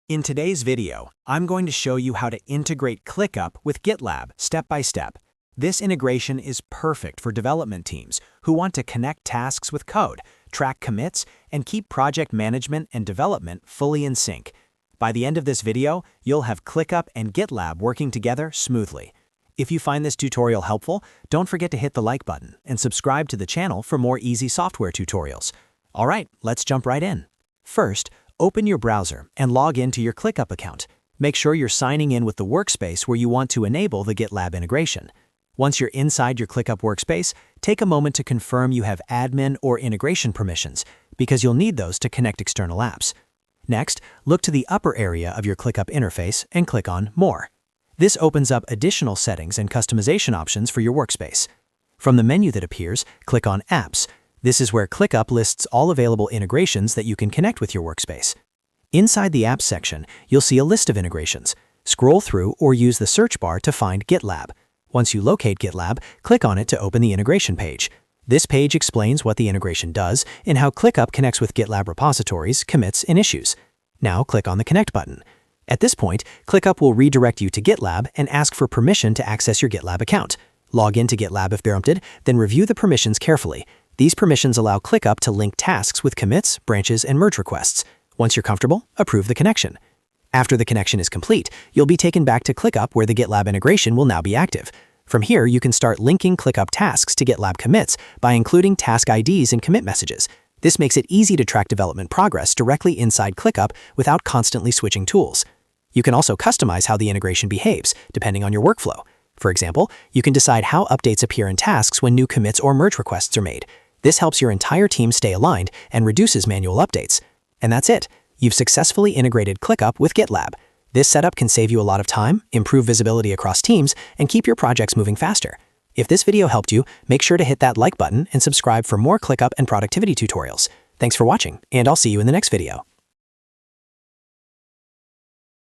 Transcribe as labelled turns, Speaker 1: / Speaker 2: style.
Speaker 1: In today's video, I'm going to show you how to integrate ClickUp with GitLab step by step. This integration is perfect for development teams who want to connect tasks with code, track commits, and keep project management and development fully in sync. By the end of this video, you'll have ClickUp and GitLab working together smoothly. If you find this tutorial helpful, don't forget to hit the like button and subscribe to the channel for more easy software tutorials. All right, let's jump right in. First, open your browser and log into your ClickUp account. Make sure you're signing in with the workspace where you want to enable the GitLab integration. Once you're inside your ClickUp workspace, take a moment to confirm you have admin or integration permissions, because you'll need those to connect external apps. Next, look to the upper area of your ClickUp interface and click on More. This opens up additional settings and customization options for your workspace. From the menu that appears, click on Apps. This is where ClickUp lists all available integrations that you can connect with your workspace. Inside the Apps section, you'll see a list of integrations. Scroll through or use the search bar to find GitLab. Once you locate GitLab, click on it to open the integration page. This page explains what the integration does and how ClickUp connects with GitLab repositories, commits, and issues. Now click on the Connect button. At this point, ClickUp will redirect you to GitLab and ask for permission to access your GitLab account. Log into GitLab if prompted, then review the permissions carefully. These permissions allow ClickUp to link tasks with commits, branches, and merge requests. Once you're comfortable, approve the connection. After the connection is complete, you'll be taken back to ClickUp where the GitLab integration will now be active. From here, you can start linking ClickUp tasks to GitLab commits by including task IDs and commit messages. This makes it easy to track development progress directly inside ClickUp without constantly switching tools. You can also customize how the integration behaves, depending on your workflow. For example, you can decide how updates appear in tasks when new commits or merge requests are made. This helps your entire team stay aligned and reduces manual updates. And that's it. You've successfully integrated ClickUp with GitLab. This setup can save you a lot of time, improve visibility across teams, and keep your projects moving faster. If this video helped you, make sure to hit that like button and subscribe for more ClickUp and productivity tutorials. Thanks for watching, and I'll see you in the next video.